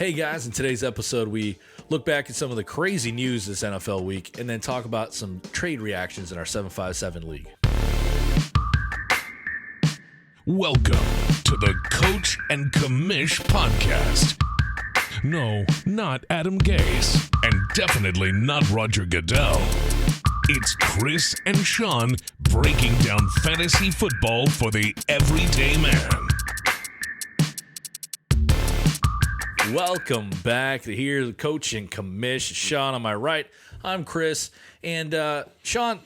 Hey guys, in today's episode, we look back at some of the crazy news this NFL week and then talk about some trade reactions in our 757 league. Welcome to the Coach and Commish podcast. No, not Adam Gase, and definitely not Roger Goodell. It's Chris and Sean breaking down fantasy football for the everyday man. Welcome back to here, the Coach and Commish. Sean on my right, I'm Chris. And Sean,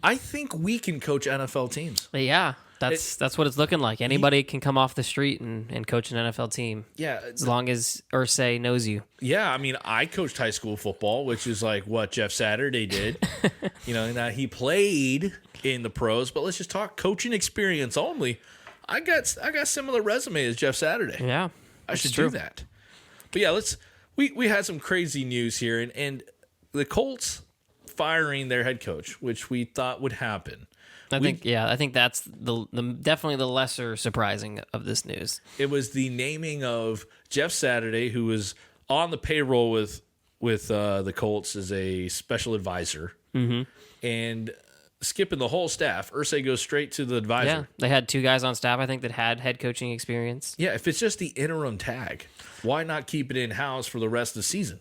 I think we can coach NFL teams. Yeah, that's what it's looking like. Anybody can come off the street and coach an NFL team. Yeah. As long as Irsay knows you. Yeah, I mean, I coached high school football, which is like what Jeff Saturday did. Now he played in the pros, but let's just talk coaching experience only. I got similar resume as Jeff Saturday. Yeah, I should do that. But yeah, we had some crazy news here, and the Colts firing their head coach, which we thought would happen. I think that's definitely the lesser surprising of this news. It was the naming of Jeff Saturday, who was on the payroll with the Colts as a special advisor, and skipping the whole staff. Irsay goes straight to the advisor. Yeah, they had two guys on staff, I think, that had head coaching experience. Yeah, if it's just the interim tag, why not keep it in-house for the rest of the season?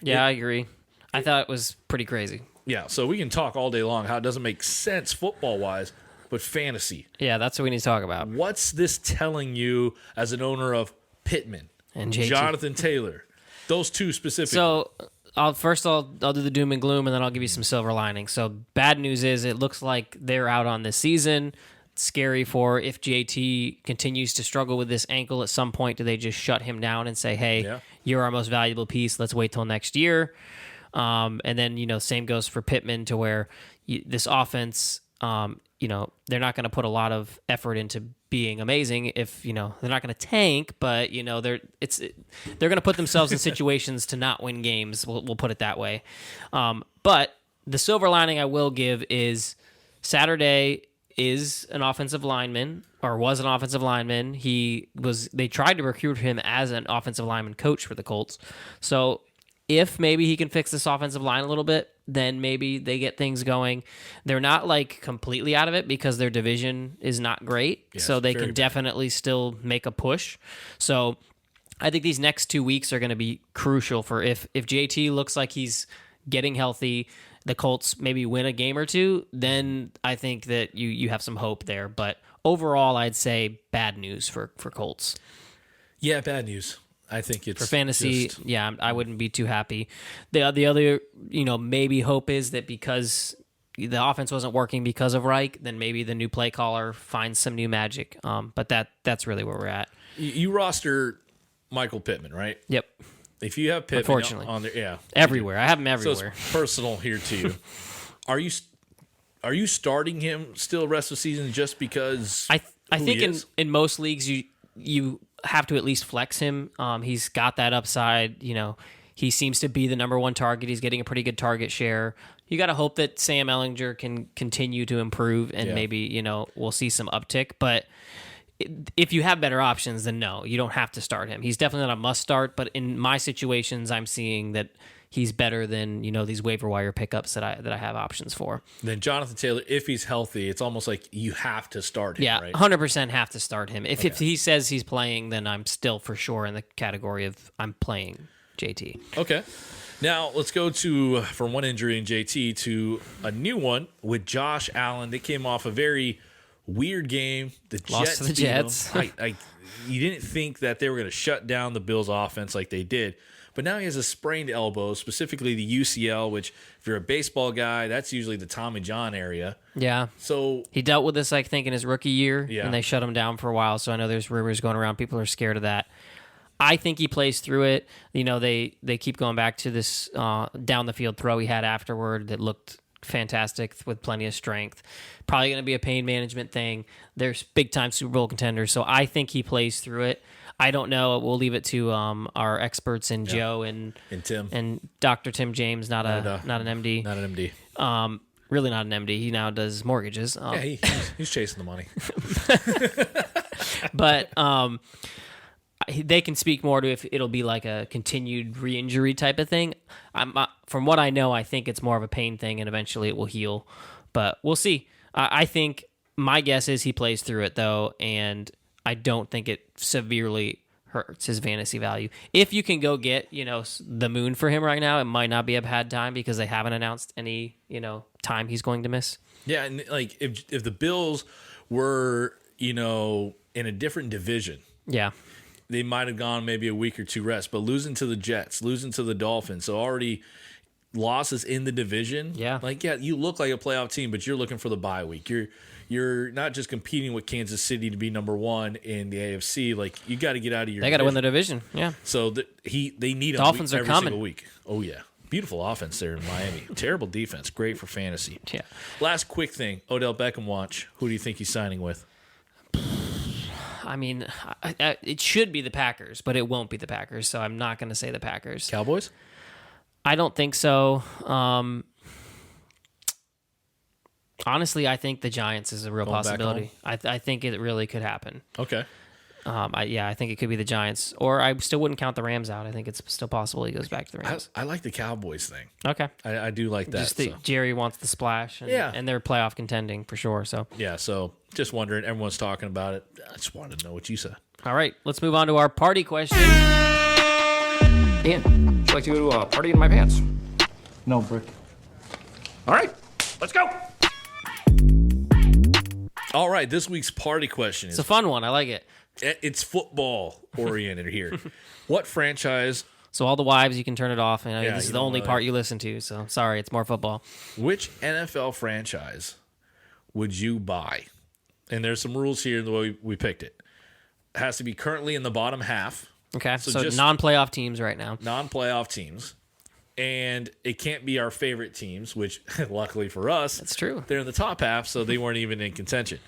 Yeah, I agree. I thought it was pretty crazy. Yeah, so we can talk all day long how it doesn't make sense football-wise, but fantasy. Yeah, that's what we need to talk about. What's this telling you as an owner of Pittman And JT. Jonathan Taylor? Those two specifically. So I'll do the doom and gloom, and then I'll give you some silver lining. So bad news is it looks like they're out on this season. It's scary for if JT continues to struggle with this ankle at some point, do they just shut him down and say, hey, you're our most valuable piece. Let's wait till next year. And then, same goes for Pittman to where this offense, they're not going to put a lot of effort into being amazing if, they're not going to tank, but, they're going to put themselves in situations to not win games. We'll put it that way. But the silver lining I will give is Saturday is an offensive lineman or was an offensive lineman. They tried to recruit him as an offensive lineman coach for the Colts. So if maybe he can fix this offensive line a little bit, then maybe they get things going. They're not like completely out of it because their division is not great. Yes, so they can definitely still make a push. So I think these next 2 weeks are going to be crucial for if JT looks like he's getting healthy, the Colts maybe win a game or two, then I think that you have some hope there. But overall, I'd say bad news for Colts. Yeah, bad news. I think it's for fantasy. I wouldn't be too happy. The other, maybe hope is that because the offense wasn't working because of Reich, then maybe the new play caller finds some new magic. But that's really where we're at. You roster Michael Pittman, right? Yep. If you have Pittman Unfortunately. on there, everywhere. I have him everywhere. So it's personal here to you. Are you starting him still the rest of the season just because? I think in most leagues you have to at least flex him. He's got that upside. He seems to be the number one target. He's getting a pretty good target share. You got to hope that Sam Ehlinger can continue to improve and maybe, we'll see some uptick. But if you have better options, then no, you don't have to start him. He's definitely not a must start, but in my situations, I'm seeing that he's better than, these waiver wire pickups that I have options for. Then Jonathan Taylor, if he's healthy, it's almost like you have to start him, right? 100% have to start him. If he says he's playing, then I'm still for sure in the category of I'm playing JT. Okay. Now, let's go from one injury in JT to a new one with Josh Allen. They came off a very weird game. Lost to the Jets. You didn't think that they were going to shut down the Bills' offense like they did. But now he has a sprained elbow, specifically the UCL, which if you're a baseball guy, that's usually the Tommy John area. Yeah. So he dealt with this, I think, in his rookie year, and they shut him down for a while. So I know there's rumors going around. People are scared of that. I think he plays through it. They keep going back to this down the field throw he had afterward that looked fantastic with plenty of strength. Probably going to be a pain management thing. There's big-time Super Bowl contenders, so I think he plays through it. I don't know. We'll leave it to our experts in Joe and Tim and Dr. Tim James, not an MD. Not an MD. Really not an MD. He now does mortgages. He's chasing the money. But they can speak more to if it'll be like a continued re-injury type of thing. From what I know, I think it's more of a pain thing, and eventually it will heal. But we'll see. I think my guess is he plays through it though, and I don't think it severely hurts his fantasy value. If you can go get the moon for him right now, it might not be a bad time because they haven't announced any time he's going to miss. Yeah, and like if the Bills were in a different division. Yeah. They might have gone maybe a week or two rest, but losing to the Jets, losing to the Dolphins, so already losses in the division. Yeah. You look like a playoff team, but you're looking for the bye week. You're not just competing with Kansas City to be number one in the AFC. Like, you got to get out of your They got to win the division. Yeah. So they need Dolphins him are every coming. single week. Oh, yeah. Beautiful offense there in Miami. Terrible defense. Great for fantasy. Yeah. Last quick thing. Odell Beckham watch. Who do you think he's signing with? I mean, it should be the Packers, but it won't be the Packers, so I'm not going to say the Packers. Cowboys? I don't think so. Honestly, I think the Giants is a real Going back possibility. I think it really could happen. Okay. I think it could be the Giants, or I still wouldn't count the Rams out. I think it's still possible he goes back to the Rams. I like the Cowboys thing. Okay. I do like that. Just Jerry wants the splash, and they're playoff contending for sure. So just wondering. Everyone's talking about it. I just wanted to know what you said. all right, let's move on to our party question. Ian, would you like to go to a party in my pants? No, Brick. All right, let's go. All right, this week's party question It's is a fun one. I like it. it's football oriented here. What franchise, So all the wives, you can turn it off. And Yeah, this is you the don't only wanna- part you listen to. So sorry, it's more football. which NFL franchise would you buy? And there's some rules here in the way we picked it. It has to be currently in the bottom half, Okay, So so just- non-playoff teams right now. non-playoff teams. And it can't be our favorite teams, which luckily for us, That's true. they're in the top half, so they weren't even in contention.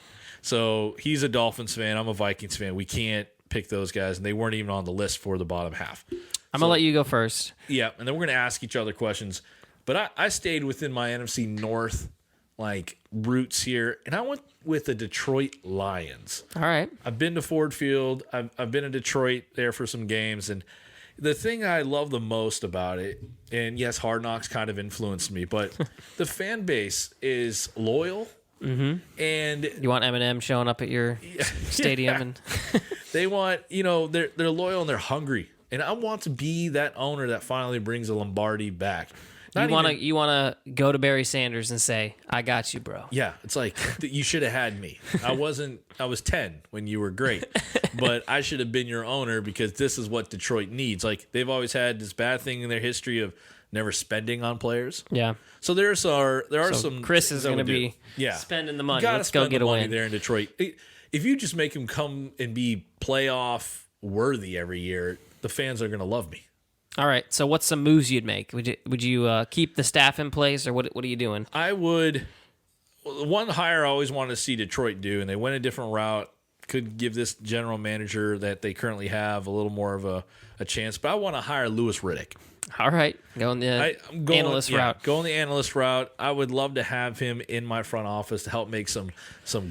So he's a Dolphins fan. I'm a Vikings fan. We can't pick those guys, and they weren't even on the list for the bottom half. I'm gonna let you go first. Yeah, and then we're going to ask each other questions. But I stayed within my NFC North roots here, and I went with the Detroit Lions. All right. I've been to Ford Field. I've been in Detroit there for some games, and the thing I love the most about it, and yes, Hard Knocks kind of influenced me, but the fan base is loyal, and You want Eminem showing up at your stadium, Yeah. and they want they're loyal and they're hungry, and I want to be that owner that finally brings a Lombardi back. you wanna go to Barry Sanders and say, "I got you, bro." Yeah, it's like you should have had me. I was 10 when you were great, but I should have been your owner because this is what Detroit needs. Like, they've always had this bad thing in their history of never spending on players. Yeah. So there are So some Chris things is that going to we do. be spending the money. Gotta Let's go spend get the a money win. there in Detroit. If you just make him come and be playoff worthy every year, the fans are going to love me. All right. So what's some moves you'd make? Would you keep the staff in place, or what are you doing? I would. One hire I always wanted to see Detroit do, and they went a different route. Could give this general manager that they currently have a little more of a chance, but I want to hire Louis Riddick. All right. Going the I'm going, analyst yeah, route. Going the analyst route. I would love to have him in my front office to help make some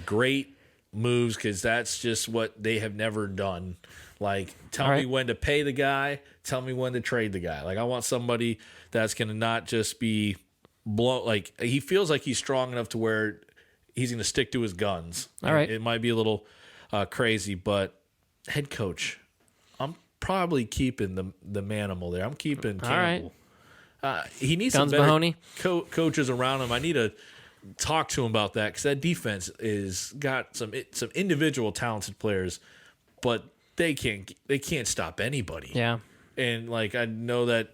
great moves, because that's just what they have never done. Like, tell All me right. when to pay the guy, tell me when to trade the guy. Like, I want somebody that's going to not just be like, he feels like he's strong enough to where he's going to stick to his guns. All right. It might be a little crazy, but head coach, I'm probably keeping the manimal there. I'm keeping Campbell. He needs Guns some better Mahoney? coaches around him. I need to talk to him about that, because that defense is got some individual talented players, but they can't stop anybody. Yeah. And like, I know that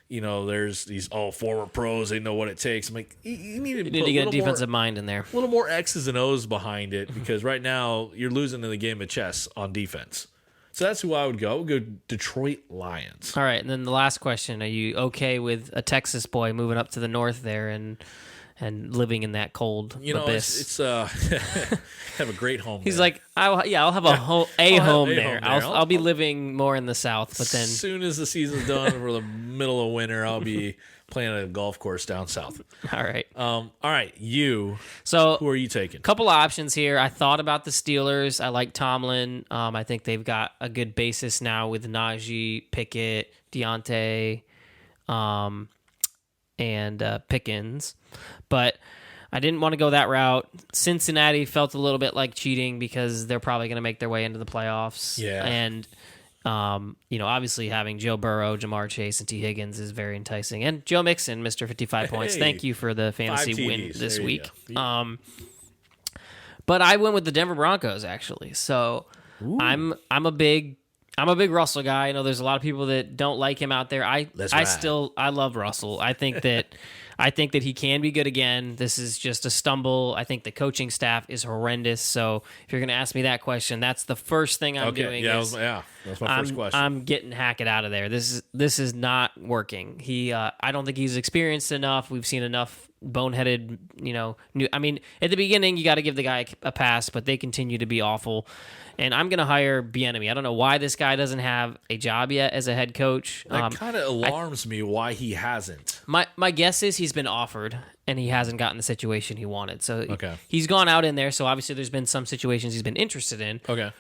there's these former pros. They know what it takes. I'm like, you need to, You need to get a defensive mind in there. a little more X's and O's behind it, because right now you're losing in the game of chess on defense. So that's who I would go. I would go Detroit Lions. All right. And then the last question: are you okay with a Texas boy moving up to the north there and and living in that cold abyss. It's have a great home. He's there. like, I'll have a home home there. there. I'll be living more in the south, but then as soon as the season's done for the middle of winter, I'll be playing at a golf course down south. all right. All right, who So are you taking? couple options here. I thought about the Steelers. I like Tomlin. I think they've got a good basis now with Najee, Pickett, Deontay, and Pickens. But I didn't want to go that route. Cincinnati felt a little bit like cheating because they're probably going to make their way into the playoffs. Yeah. And, obviously having Joe Burrow, Jamar Chase, and T. Higgins is very enticing. And Joe Mixon, Mr. 55 points. Hey, Thank you for the fantasy 5 win TDs. this There you week. go. But I went with the Denver Broncos actually. So I'm a big Russell guy. I know there's a lot of people that don't like him out there. I love Russell. I think that he can be good again. This is just a stumble. I think the coaching staff is horrendous. So if you're going to ask me that question, that's the first thing I'm doing. That's my first question. I'm getting Hackett out of there. This is not working. I don't think he's experienced enough. We've seen enough boneheaded, at the beginning you got to give the guy a pass, but they continue to be awful. And I'm going to hire Bieniemy. I don't know why this guy doesn't have a job yet as a head coach. That kind of alarms me why he hasn't. My guess is he's been offered and he hasn't gotten the situation he wanted. So Okay. he's gone out in there. So obviously there's been some situations he's been interested in. Okay.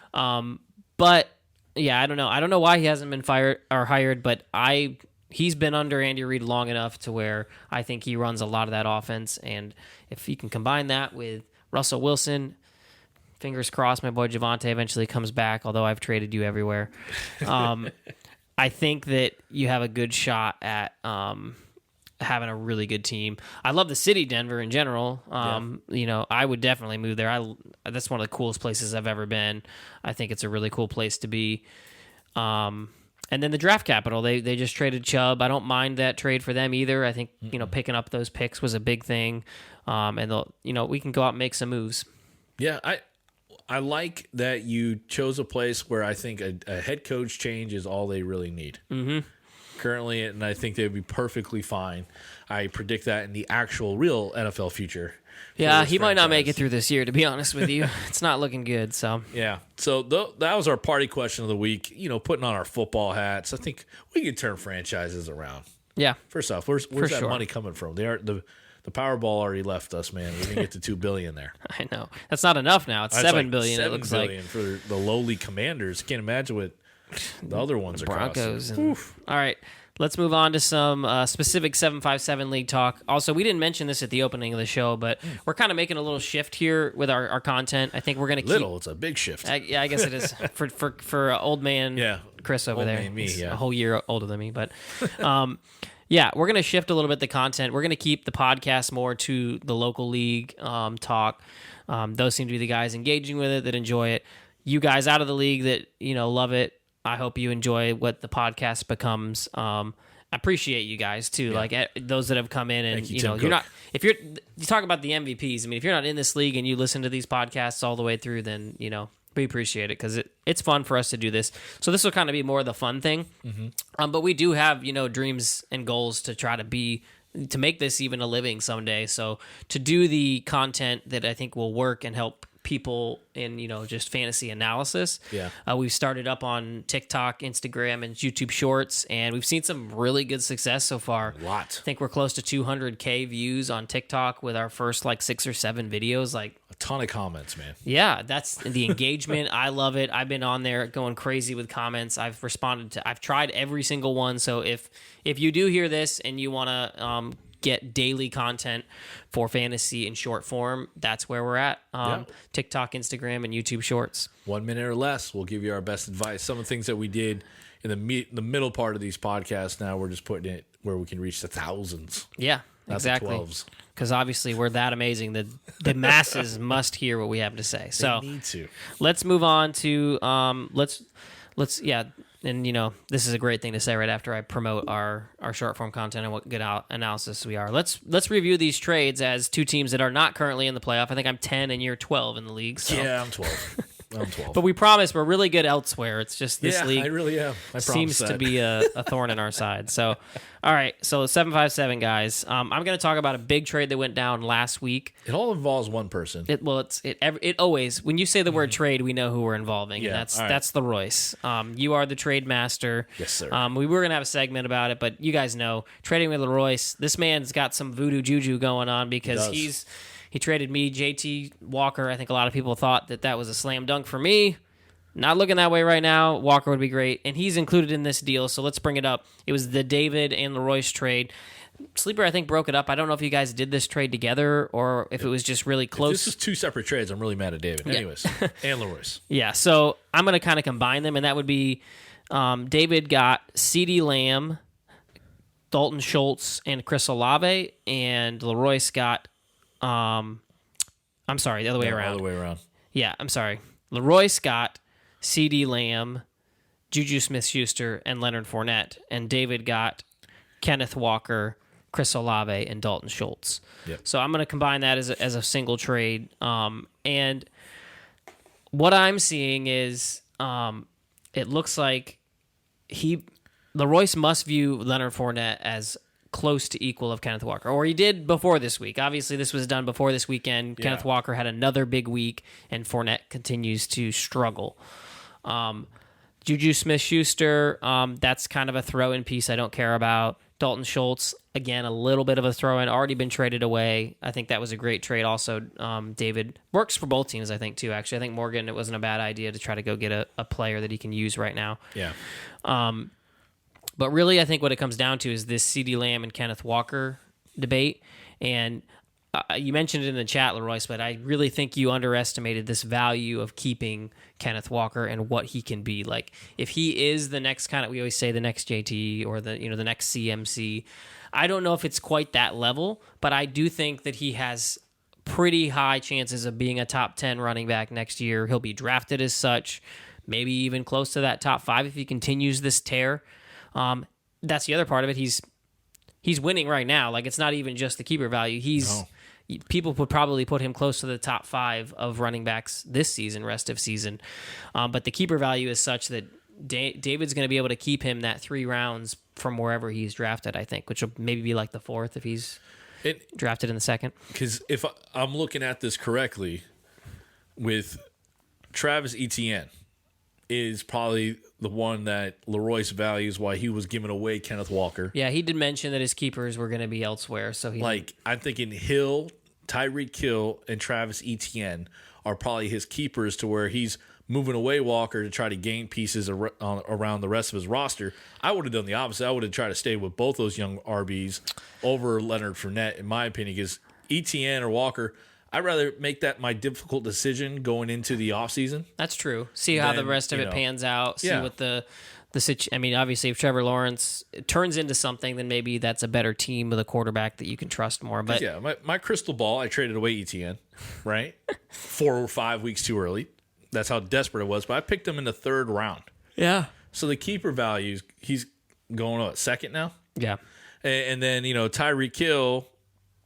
But yeah, I don't know. I don't know why he hasn't been fired or hired, but he's been under Andy Reid long enough to where I think he runs a lot of that offense. And if you can combine that with Russell Wilson, fingers crossed my boy Javonte eventually comes back, although I've traded you everywhere. I think that you have a good shot at having a really good team. I love the city, Denver, in general. I would definitely move there. That's one of the coolest places I've ever been. I think it's a really cool place to be. And then the draft capital, they just traded Chubb. I don't mind that trade for them either. I think picking up those picks was a big thing. And we can go out and make some moves. Yeah, I like that you chose a place where I think a head coach change is all they really need. Mm-hmm. Currently, and I think they'd be perfectly fine. I predict that in the actual real NFL future. Yeah, he might not make it through this year, to be honest with you. It's not looking good. So yeah. So that was our party question of the week. Putting on our football hats. I think we can turn franchises around. yeah, First off, where's that sure. money coming from? The Powerball already left us, man. We didn't get to $2 billion there. I know that's not enough now. It's That's $7 like billion. $7 It looks billion like for the lowly Commanders. Can't imagine what the other ones are Broncos. costing. All right, let's move on to some specific 757 league talk. Also, we didn't mention this at the opening of the show, but we're kind of making a little shift here with our content. I think we're going to keep. It's a big shift. I guess it is for old man Chris over old there. man me, He's yeah. a whole year older than me, but yeah, we're going to shift a little bit the content. We're going to keep the podcast more to the local league talk. Those seem to be the guys engaging with it that enjoy it. You guys out of the league that love it, I hope you enjoy what the podcast becomes. I appreciate you guys too, like those that have come in and Thank you, Tim you're not. Cook. If you talk about the MVPs, I mean, if you're not in this league and you listen to these podcasts all the way through, then we appreciate it because it's fun for us to do this. So this will kind of be more of the fun thing. Mm-hmm. But we do have, dreams and goals to try to make this even a living someday. So to do the content that I think will work and help people in, just fantasy analysis. Yeah. We've started up on TikTok, Instagram, and YouTube Shorts, and we've seen some really good success so far. A lot. I think we're close to 200K views on TikTok with our first 6 or 7 videos. A ton of comments, man. Yeah, that's the engagement. I love it. I've been on there going crazy with comments. I've tried every single one. So if you do hear this and you want to get daily content for fantasy in short form, that's where we're at. TikTok, Instagram, and YouTube Shorts. 1 minute or less, we'll give you our best advice. Some of the things that we did in the middle part of these podcasts, now we're just putting it where we can reach the thousands. Yeah, Not exactly. the 12s. Because obviously we're that amazing that the masses must hear what we have to say. So They need to. let's move on to and this is a great thing to say right after I promote our short form content and what good analysis we are. Let's review these trades as two teams that are not currently in the playoff. I think I'm 10 and you're 12 in the league. So. Yeah, I'm 12. I'm 12. But we promise we're really good elsewhere. It's just this yeah, league I really am. I seems promise to that. be a thorn in our side. So, all right. So 757 guys. I'm going to talk about a big trade that went down last week. It all involves one person. It always, when you say the word trade, we know who we're involving. Yeah, And all right. that's the Royce. You are the trade master. Yes, sir. We were going to have a segment about it, but you guys know trading with Royce. This man's got some voodoo juju going on because does. he traded me JT Walker. I think a lot of people thought that was a slam dunk for me. Not looking that way right now. Walker would be great, and he's included in this deal, so let's bring it up. It was the David and Leroy's trade. Sleeper, I think, broke it up. I don't know if you guys did this trade together or if it was just really close. This is two separate trades. I'm really mad at David. Anyways, and Leroy's. Yeah, so I'm going to kind of combine them, and that would be David got CeeDee Lamb, Dalton Schultz, and Chris Olave, and Leroy's got, I'm sorry, the other way around. All the way around. Yeah, I'm sorry. Leroy's got CeeDee Lamb, Juju Smith-Schuster, and Leonard Fournette, and David got Kenneth Walker, Chris Olave, and Dalton Schultz. Yep. So I'm going to combine that as a single trade. And what I'm seeing is it looks like Leroyce must view Leonard Fournette as close to equal of Kenneth Walker, or he did before this week. Obviously, this was done before this weekend. Yeah. Kenneth Walker had another big week, and Fournette continues to struggle. Juju Smith-Schuster, that's kind of a throw-in piece I don't care about. Dalton Schultz, again, a little bit of a throw-in, already been traded away. I think that was a great trade also. David works for both teams, I think, too, actually. I think Morgan, it wasn't a bad idea to try to go get a player that he can use right now. Yeah. But really, I think what it comes down to is this CeeDee Lamb and Kenneth Walker debate. And you mentioned it in the chat, Leroyce, but I really think you underestimated this value of keeping Kenneth Walker and what he can be. Like, if he is the next kind of, we always say the next JT or the next CMC, I don't know if it's quite that level, but I do think that he has pretty high chances of being a top 10 running back next year. He'll be drafted as such, maybe even close to that top 5 if he continues this tear. That's the other part of it. He's winning right now. Like, it's not even just the keeper value. People would probably put him close to the top 5 of running backs this season, rest of season. But the keeper value is such that David's going to be able to keep him that 3 rounds from wherever he's drafted, I think, which will maybe be like the 4th if he's drafted in the 2nd. Because if I'm looking at this correctly, with Travis Etienne is probably the one that Leroyce values why he was giving away Kenneth Walker. Yeah, he did mention that his keepers were going to be elsewhere. So I'm thinking Hill, Tyreek Hill, and Travis Etienne are probably his keepers to where he's moving away Walker to try to gain pieces around the rest of his roster. I would have done the opposite. I would have tried to stay with both those young RBs over Leonard Fournette, in my opinion, because Etienne or Walker, I'd rather make that my difficult decision going into the offseason. That's true. See how the rest of it pans out. See what the I mean, obviously, if Trevor Lawrence turns into something, then maybe that's a better team with a quarterback that you can trust more. But yeah, my crystal ball, I traded away Etienne, right? 4 or 5 weeks too early. That's how desperate it was. But I picked him in the 3rd round. yeah, So the keeper values, he's going 2nd now. yeah, And then, Tyreek Hill,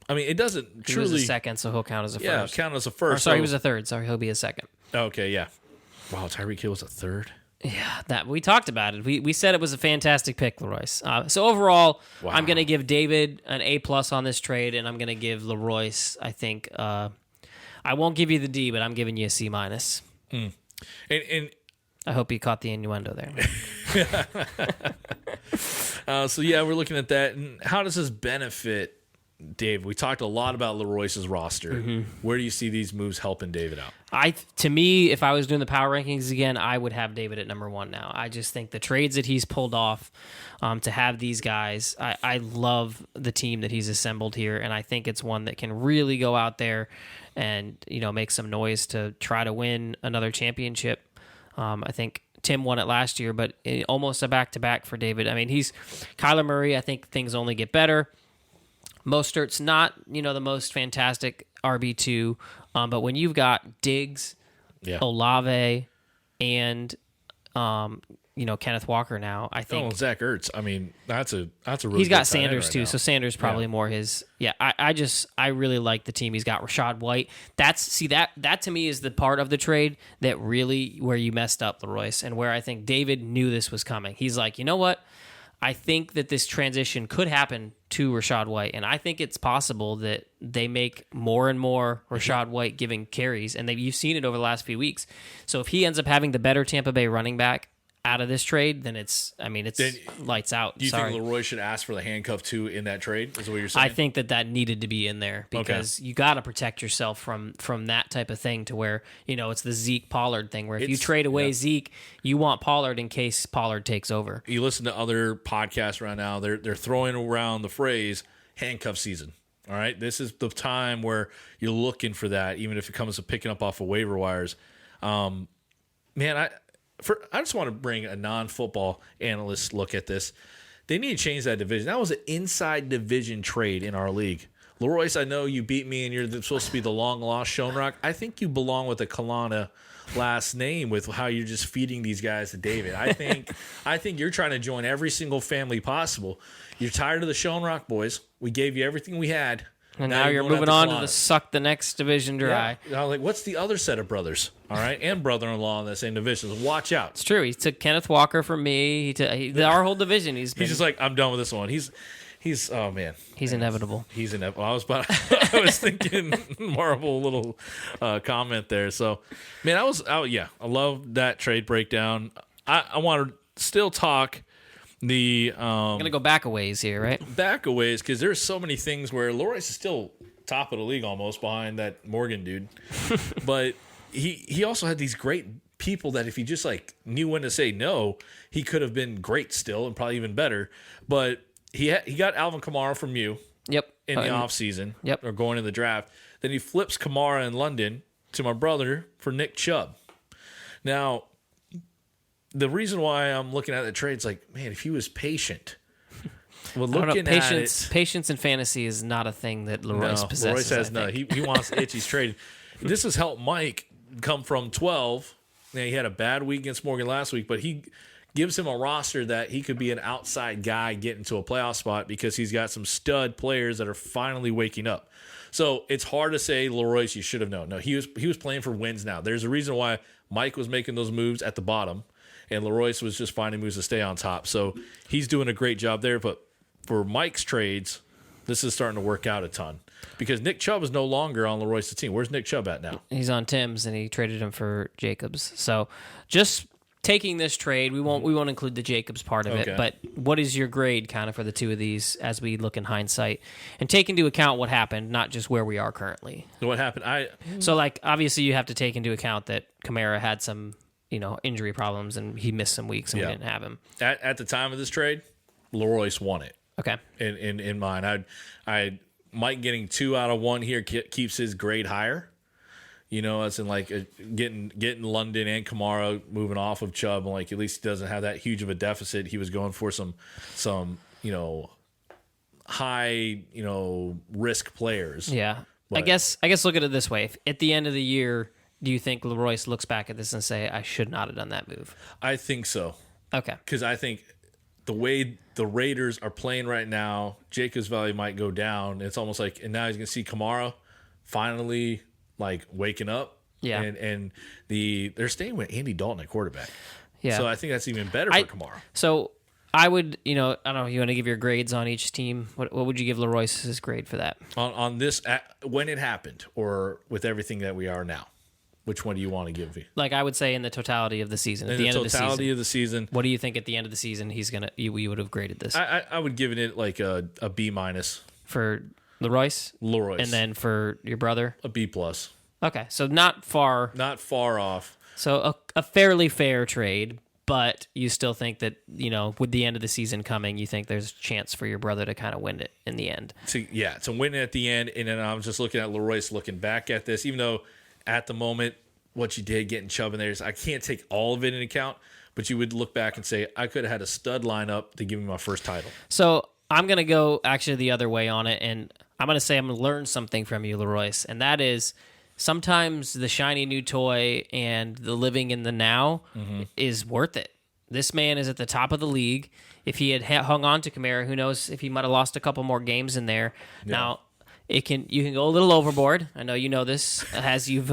I mean, it doesn't he truly. was a 2nd, so he'll count as a 1st. Yeah, count as a Or, first. sorry, so- he was a 3rd. Sorry, he'll be a 2nd. Okay, yeah. Wow, Tyreek Hill was a 3rd. Yeah, that we talked about it. We said it was a fantastic pick, Leroyce. So overall, Wow. I'm going to give David an A+ on this trade, and I'm going to give Leroyce, I think, I won't give you the D, but I'm giving you a C-. And I hope you caught the innuendo there. so, yeah, we're looking at that. And how does this benefit Dave? We talked a lot about Leroyce's roster. Mm-hmm. Where do you see these moves helping David out? To me, if I was doing the power rankings again, I would have David at number 1 now. I just think the trades that he's pulled off to have these guys, I love the team that he's assembled here, and I think it's one that can really go out there and make some noise to try to win another championship. I think Tim won it last year, but almost a back-to-back for David. I mean, he's Kyler Murray. I think things only get better. Mostert's not, the most fantastic RB2, but when you've got Diggs, Yeah. Olave, and Kenneth Walker now. I think Zach Ertz. I mean, that's a really he's got good tight end Sanders right too, now. so Sanders probably more his. Yeah, I really like the team. He's got Rashad White. That to me is the part of the trade that really where you messed up, Leroyce, and where I think David knew this was coming. He's like, you know what? I think that this transition could happen to Rashad White, and I think it's possible that they make more and more Rashad White giving carries, and you've seen it over the last few weeks. So if he ends up having the better Tampa Bay running back out of this trade, then it's lights out. Do you Sorry. think Leroy should ask for the handcuff too in that trade? Is what you're saying? I think that needed to be in there because you got to protect yourself from that type of thing to where, it's the Zeke Pollard thing where if you trade away Zeke, you want Pollard in case Pollard takes over. You listen to other podcasts right now, they're throwing around the phrase handcuff season. All right. This is the time where you're looking for that, even if it comes to picking up off of waiver wires. I just want to bring a non-football analyst look at this. They need to change that division. That was an inside division trade in our league. Leroyce, I know you beat me and you're supposed to be the long-lost Schoenrock. I think you belong with the Kalana last name with how you're just feeding these guys to David. I think you're trying to join every single family possible. You're tired of the Schoenrock boys. We gave you everything we had. And now you're moving on to suck the next division dry. Yeah. Like, what's the other set of brothers? All right, and brother-in-law in the same division. So watch out. It's true. He took Kenneth Walker from me. Our whole division. He's just like, I'm done with this one. He's oh man. He's inevitable. He's inevitable. I was thinking Marvel little comment there. So, man, I love that trade breakdown. I want to still talk the I'm gonna go back a ways here, right? Back a ways because there's so many things where Leroyce is still top of the league almost behind that Morgan dude, but he also had these great people that if he just like knew when to say no, he could have been great still and probably even better. But he got Alvin Kamara from you. Yep. In the offseason. Yep. Or going to the draft. Then he flips Kamara in London to my brother for Nick Chubb. Now, the reason why I'm looking at the trade is like, man, if he was patient. Well, looking at it, patience in fantasy is not a thing that Leroyce possesses. Leroyce has no. He wants the itch. He's traded. This has helped Mike come from 12. Now, he had a bad week against Morgan last week, but he gives him a roster that he could be an outside guy getting to a playoff spot because he's got some stud players that are finally waking up. So it's hard to say, Leroyce, you should have known. No, he was playing for wins now. There's a reason why Mike was making those moves at the bottom, and Leroyce was just finding moves to stay on top. So he's doing a great job there. But for Mike's trades, this is starting to work out a ton because Nick Chubb is no longer on Leroyce's team. Where's Nick Chubb at now? He's on Tim's, and he traded him for Jacobs. So just taking this trade, we won't include the Jacobs part of it, but what is your grade kind of for the two of these as we look in hindsight and take into account what happened, not just where we are currently? What happened? So like obviously you have to take into account that Kamara had some injury problems and he missed some weeks and we didn't have him. At the time of this trade, Leroyce won it. Okay. In mine, I Mike getting 2 out of 1 here keeps his grade higher. It's in like getting London and Kamara moving off of Chubb, and like at least he doesn't have that huge of a deficit. He was going for some high risk players. Yeah, but, I guess look at it this way: if at the end of the year, do you think Leroyce looks back at this and say, "I should not have done that move"? I think so. Okay, because I think the way the Raiders are playing right now, Jacobs' value might go down. It's almost like, and now he's gonna see Kamara finally like waking up. Yeah. And they're staying with Andy Dalton at quarterback. Yeah. So I think that's even better for Kamara. So I would, I don't know, you want to give your grades on each team? What would you give Leroyce's grade for that? On this, when it happened, or with everything that we are now? Which one do you want to give me? Like I would say in the totality of the season. At the end totality of the season. What do you think at the end of the season you would have graded this? I would give it like a B- for Leroyce, and then for your brother, a B+. Okay, so not far off. So a fairly fair trade, but you still think that with the end of the season coming, you think there's a chance for your brother to kind of win it in the end. To win it at the end. And then I was just looking at Leroyce, looking back at this, even though at the moment what you did getting Chubb in there is I can't take all of it into account, but you would look back and say I could have had a stud lineup to give me my first title. So I'm going to go actually the other way on it, and I'm going to say I'm going to learn something from you, Leroyce, and that is sometimes the shiny new toy and the living in the now is worth it. This man is at the top of the league. If he had hung on to Kamara, who knows if he might have lost a couple more games in there. Yeah. Now, you can go a little overboard. I know you know this, as you've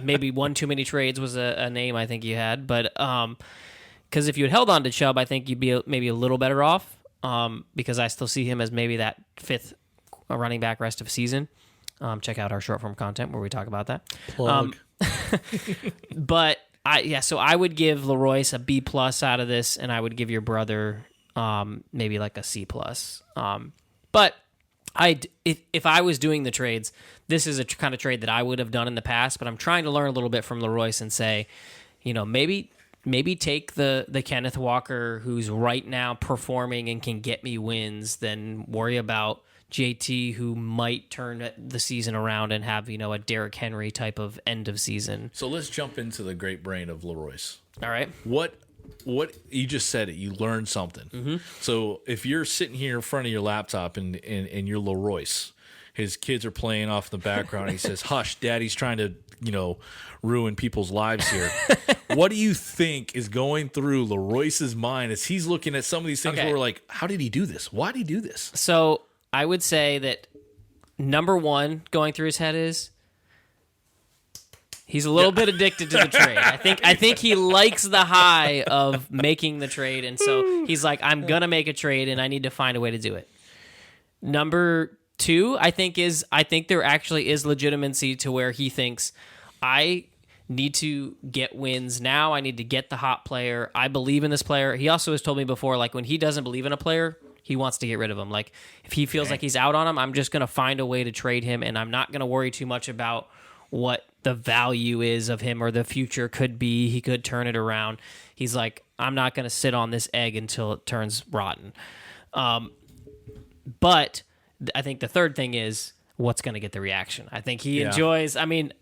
maybe one too many trades was a name I think you had. But because if you had held on to Chubb, I think you'd be maybe a little better off because I still see him as maybe that fifth running back rest of season. Check out our short form content where we talk about that. Plug. But so I would give Leroyce a B+ out of this, and I would give your brother maybe like a C+. But if I was doing the trades, this is a kind of trade that I would have done in the past. But I'm trying to learn a little bit from Leroyce and say, maybe take the Kenneth Walker who's right now performing and can get me wins, than worry about JT, who might turn the season around and have, a Derrick Henry type of end of season. So let's jump into the great brain of Leroyce. All right. What you just said it, you learned something. Mm-hmm. So if you're sitting here in front of your laptop and you're Leroyce, his kids are playing off in the background. He says, "Hush, Daddy's trying to, ruin people's lives here." What do you think is going through Leroyce's mind as he's looking at some of these things where we're like, how did he do this? Why did he do this? So I would say that number one going through his head is he's a little bit addicted to the trade. I think he likes the high of making the trade, and so he's like, I'm gonna make a trade, and I need to find a way to do it. Number two, I think there actually is legitimacy to where he thinks I need to get wins now. I need to get the hot player. I believe in this player. He also has told me before, like when he doesn't believe in a player, he wants to get rid of him. Like if he feels like he's out on him, I'm just going to find a way to trade him, and I'm not going to worry too much about what the value is of him or the future could be. He could turn it around. He's like, I'm not going to sit on this egg until it turns rotten. But I think the third thing is what's going to get the reaction. I think he enjoys. I mean,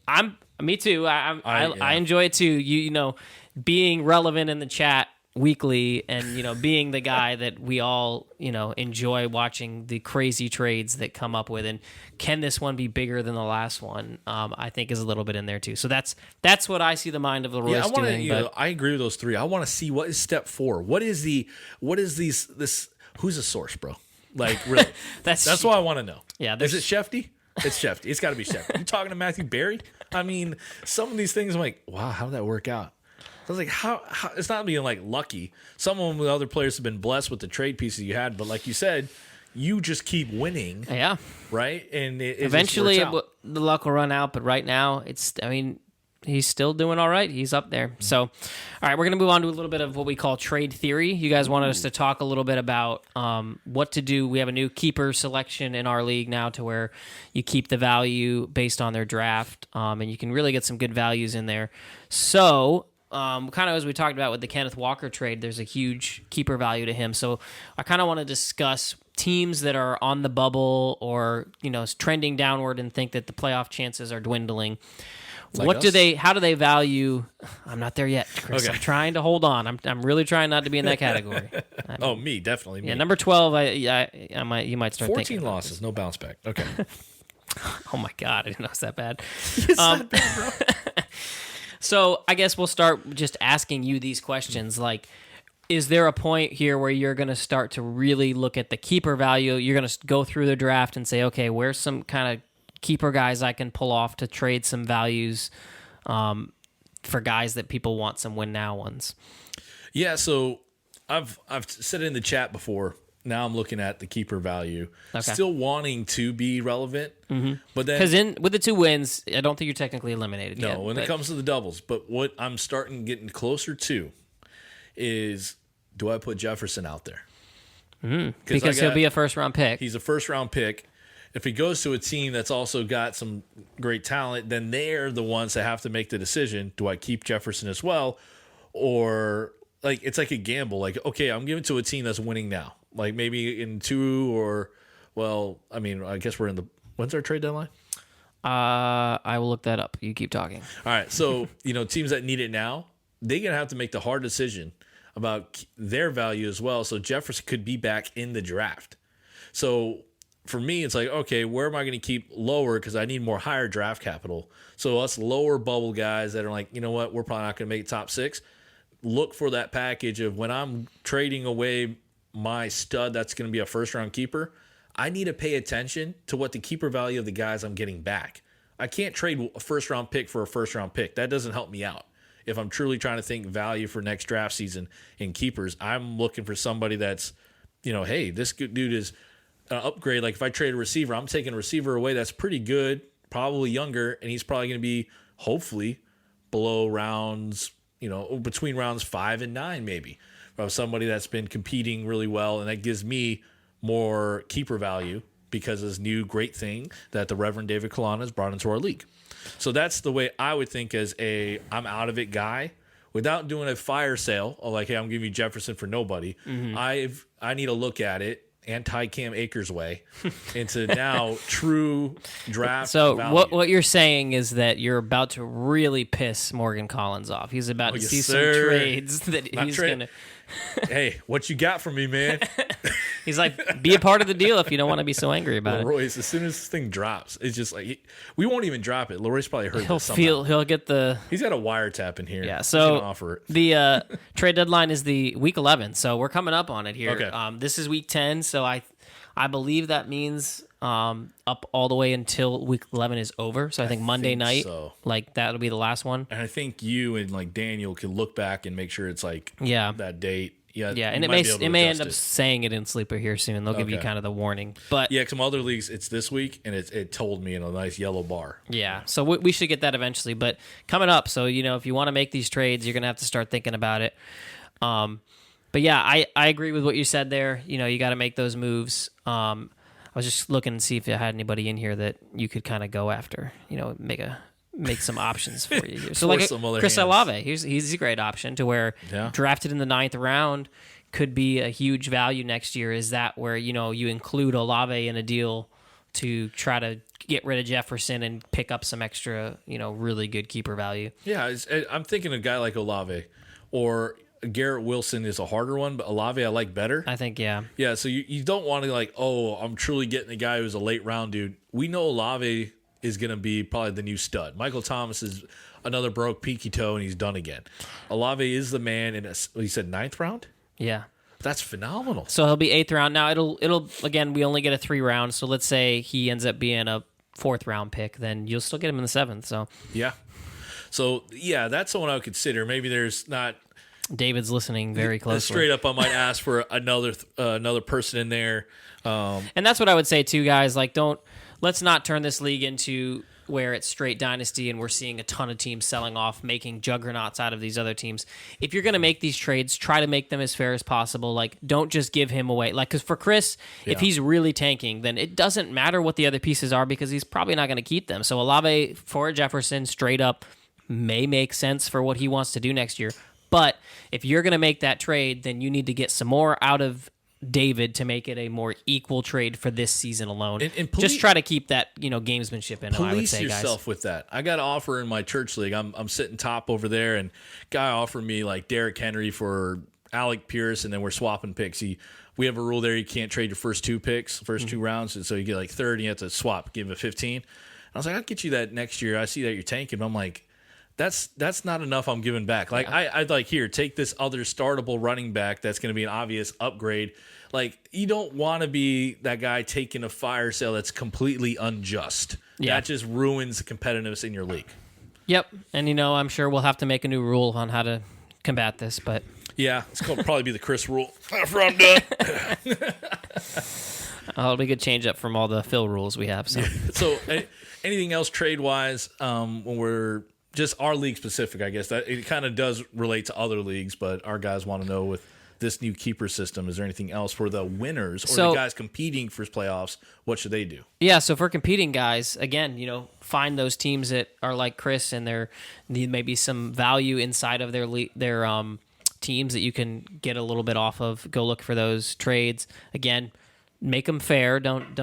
me too. I enjoy it too. Being relevant in the chat weekly and being the guy that we all enjoy watching the crazy trades that come up with, and can this one be bigger than the last one? I think is a little bit in there too. So that's what I see the mind of Leroyce doing. I agree with those three. I want to see what is step 4. What is this? Who's the source, bro? Like really? that's what I want to know. Yeah, is it Shefty? It's Shefty. It's got to be Shefty. You talking to Matthew Berry? I mean, some of these things I'm like, wow, how did that work out? I was like, how it's not being like lucky. Some of the other players have been blessed with the trade pieces you had, but like you said, you just keep winning. Yeah. Right? And it eventually just works out. The luck will run out, but right now he's still doing all right. He's up there. So, all right, we're going to move on to a little bit of what we call trade theory. You guys wanted us to talk a little bit about what to do. We have a new keeper selection in our league now to where you keep the value based on their draft, and you can really get some good values in there. So, kind of as we talked about with the Kenneth Walker trade, there's a huge keeper value to him. So I kind of want to discuss teams that are on the bubble or, trending downward and think that the playoff chances are dwindling. Like how do they value? I'm not there yet, Chris. Okay. I'm trying to hold on. I'm really trying not to be in that category. Me, definitely. Me. Yeah, number 12, you might start 14 losses, no bounce back. Okay. Oh my God, I didn't know it's that bad. It's that bad, bro. So I guess we'll start just asking you these questions. Like, is there a point here where you're going to start to really look at the keeper value? You're going to go through the draft and say, okay, where's some kind of keeper guys I can pull off to trade some values for guys that people want some win now ones? Yeah, so I've said it in the chat before. Now I'm looking at the keeper value, still wanting to be relevant, but then because with the 2 wins, I don't think you're technically eliminated. No, when it comes to the doubles, but what I'm starting getting closer to is, do I put Jefferson out there? Because he'll be a first-round pick. He's a first-round pick. If he goes to a team that's also got some great talent, then they're the ones that have to make the decision: do I keep Jefferson as well, or like it's like a gamble? Like, okay, I'm giving to a team that's winning now. Like maybe in 2 or, I guess we're in the, when's our trade deadline? I will look that up. You keep talking. All right. So, teams that need it now, they're going to have to make the hard decision about their value as well. So Jefferson could be back in the draft. So for me, it's like, okay, where am I going to keep lower? Because I need more higher draft capital. So us lower bubble guys that are like, you know what, we're probably not going to make top 6. look for that package of when I'm trading away my stud that's going to be a first-round keeper, I need to pay attention to what the keeper value of the guys I'm getting back. I can't trade a first-round pick for a first-round pick. That doesn't help me out. If I'm truly trying to think value for next draft season in keepers, I'm looking for somebody that's, hey, this dude is an upgrade. Like if I trade a receiver, I'm taking a receiver away that's pretty good, probably younger, and he's probably going to be hopefully below rounds, between rounds 5 and 9 maybe, of somebody that's been competing really well, and that gives me more keeper value because of this new great thing that the Reverend David Kalana has brought into our league. So that's the way I would think as a I'm out of it guy, without doing a fire sale of like, hey, I'm giving you Jefferson for nobody. I need to look at it anti-Cam Akers way into now true draft So value. what you're saying is that you're about to really piss Morgan Collins off. He's about to yes, see sir. some trades that Not he's trade- going to... Hey, what you got from me, man? He's like, be a part of the deal if you don't want to be so angry about it. Royce, as soon as this thing drops, it's just like we won't even drop it. Leroy's probably heard this somehow. He'll get the... He's got a wiretap in here. Yeah, He's so gonna offer it. the trade deadline is the week 11, so we're coming up on it here. Okay. This is week 10, so I believe that means up all the way until week 11 is over. So I think Monday think night, so. like that'll be the last one. And I think you and like Daniel can look back and make sure it's like Yeah, that date. Yeah, yeah, you and it might may be able to it may adjust end up it. saying it in Sleeper here soon. They'll give you Okay. kind of the warning, but Yeah, some other leagues it's this week, and it told me in a nice yellow bar. yeah, so we should get that eventually. But coming up, so if you want to make these trades, you're gonna have to start thinking about it. But yeah, I agree with what you said there. You got to make those moves. I was just looking to see if you had anybody in here that you could kind of go after. Make some options for you here. So Force like some other Chris hands. Olave, he's a great option to where Yeah. drafted in the 9th round could be a huge value next year. Is that where you include Olave in a deal to try to get rid of Jefferson and pick up some extra really good keeper value? Yeah, I'm thinking a guy like Olave or Garrett Wilson is a harder one, but Olave I like better. I think Yeah, so you don't want to like, oh, I'm truly getting a guy who's a late round dude. We know Olave is going to be probably the new stud. Michael Thomas is another broke pinky toe, and he's done again. Olave is the man in he said 9th round? yeah. That's phenomenal. So he'll be 8th round. Now it'll again, we only get a 3 round. So let's say he ends up being a 4th round pick, then you'll still get him in the 7th. So Yeah. So, yeah, that's someone I would consider. Maybe there's not David's listening very closely. straight up I might ask for another person in there. And that's what I would say too, guys. Like, let's not turn this league into where it's straight dynasty and we're seeing a ton of teams selling off, making juggernauts out of these other teams. If you're going to make these trades, try to make them as fair as possible. Like, don't just give him away. Like, because for Chris, if he's really tanking, then it doesn't matter what the other pieces are because he's probably not going to keep them. So Olave for Jefferson straight up may make sense for what he wants to do next year. But if you're going to make that trade, then you need to get some more out of David to make it a more equal trade for this season alone. And just try to keep that gamesmanship in. I would Police say, yourself guys. with that. I got an offer in my church league. I'm sitting top over there, and guy offered me like Derrick Henry for Alec Pierce, and then we're swapping picks. We have a rule there: you can't trade your first 2 picks, first 2 rounds, and so you get like 3rd, and you have to swap, give a 15. I was like, I'll get you that next year. I see that you're tanking. But I'm like, that's not enough. I'm giving back. Like I'd like here, take this other startable running back that's going to be an obvious upgrade. Like, you don't want to be that guy taking a fire sale that's completely unjust. Yeah. That just ruins the competitiveness in your league. Yep, and I'm sure we'll have to make a new rule on how to combat this, but Yeah, it's going to probably be the Chris rule. After I'm done. it'll be a good change up from all the Phil rules we have. So So, anything else trade wise? When we're just our league specific, I guess that it kind of does relate to other leagues, but our guys want to know with this new keeper system, is there anything else for the winners or So- the guys competing for playoffs? What should they do? yeah, so for competing guys, again, find those teams that are like Chris and there maybe some value inside of their teams that you can get a little bit off of. Go look for those trades. Again, make them fair. Don't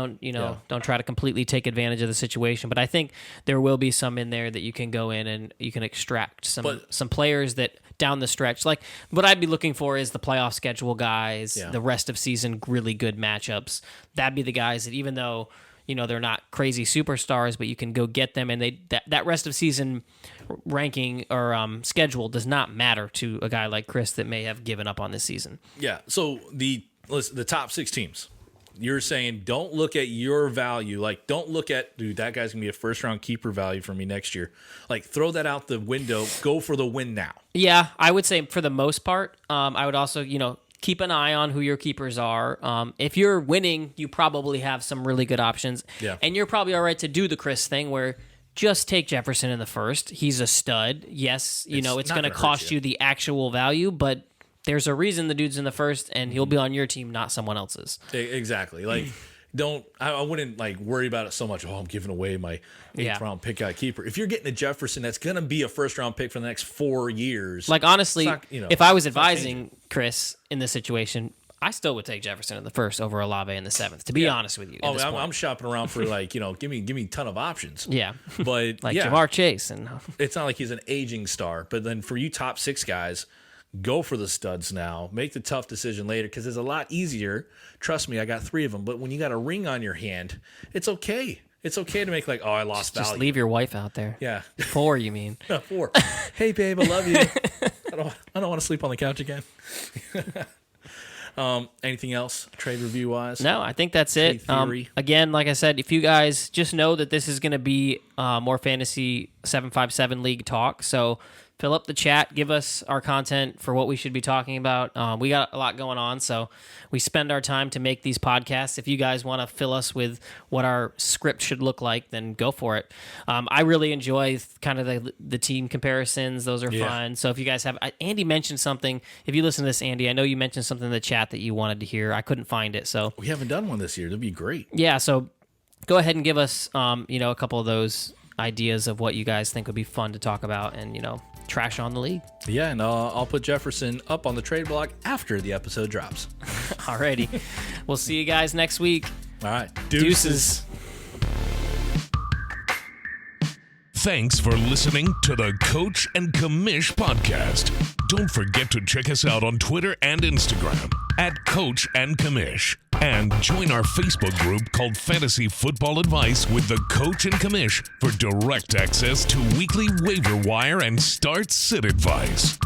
try to completely take advantage of the situation. But I think there will be some in there that you can go in and you can extract some players that down the stretch. Like, what I'd be looking for is the playoff schedule guys, Yeah. the rest of season really good matchups. That'd be the guys that, even though they're not crazy superstars, but you can go get them, and that rest of season ranking or schedule does not matter to a guy like Chris that may have given up on this season. Yeah. So the top 6 teams, you're saying don't look at your value. Like, don't look at, dude, that guy's going to be a first-round keeper value for me next year. Like, throw that out the window. Go for the win now. Yeah, I would say for the most part. I would also, keep an eye on who your keepers are. If you're winning, you probably have some really good options. Yeah. And you're probably all right to do the Chris thing where just take Jefferson in the first. He's a stud. Yes, it's not going to gonna cost hurt you you the actual value, but there's a reason the dude's in the first, and he'll be on your team, not someone else's. Exactly. Like, I wouldn't like worry about it so much. Oh, I'm giving away my 8th round pick guy keeper. If you're getting a Jefferson, that's going to be a first round pick for the next 4 years. Like, honestly, not, if I was advising Chris in this situation, I still would take Jefferson in the first over Olave in the 7th, to be honest with you. Oh, I'm shopping around for like, give me a ton of options. Yeah. But like Jamar Chase. And it's not like he's an aging star. But then for you top 6 guys, go for the studs now. Make the tough decision later because it's a lot easier. Trust me, I got 3 of them. But when you got a ring on your hand, it's okay. It's okay to make like, I lost value. Just leave your wife out there. Yeah. 4, you mean? 4. Hey, babe, I love you. I don't want to sleep on the couch again. Anything else trade review wise? No, I think that's it. Again, like I said, if you guys just know that this is going to be more fantasy 757 league talk, so fill up the chat, give us our content for what we should be talking about. We got a lot going on, so we spend our time to make these podcasts. If you guys want to fill us with what our script should look like, then go for it. I really enjoy kind of the team comparisons. Those are fun. So if you guys have... Andy mentioned something. If you listen to this, Andy, I know you mentioned something in the chat that you wanted to hear. I couldn't find it, so... We haven't done one this year. That'd be great. Yeah, so go ahead and give us, a couple of those ideas of what you guys think would be fun to talk about and, trash on the league. Yeah, and I'll put Jefferson up on the trade block after the episode drops. Alrighty. We'll see you guys next week. All right. Deuces. Thanks for listening to the Coach and Commish podcast. Don't forget to check us out on Twitter and Instagram at Coach and Commish. And join our Facebook group called Fantasy Football Advice with the Coach and Commish for direct access to weekly waiver wire and start sit advice.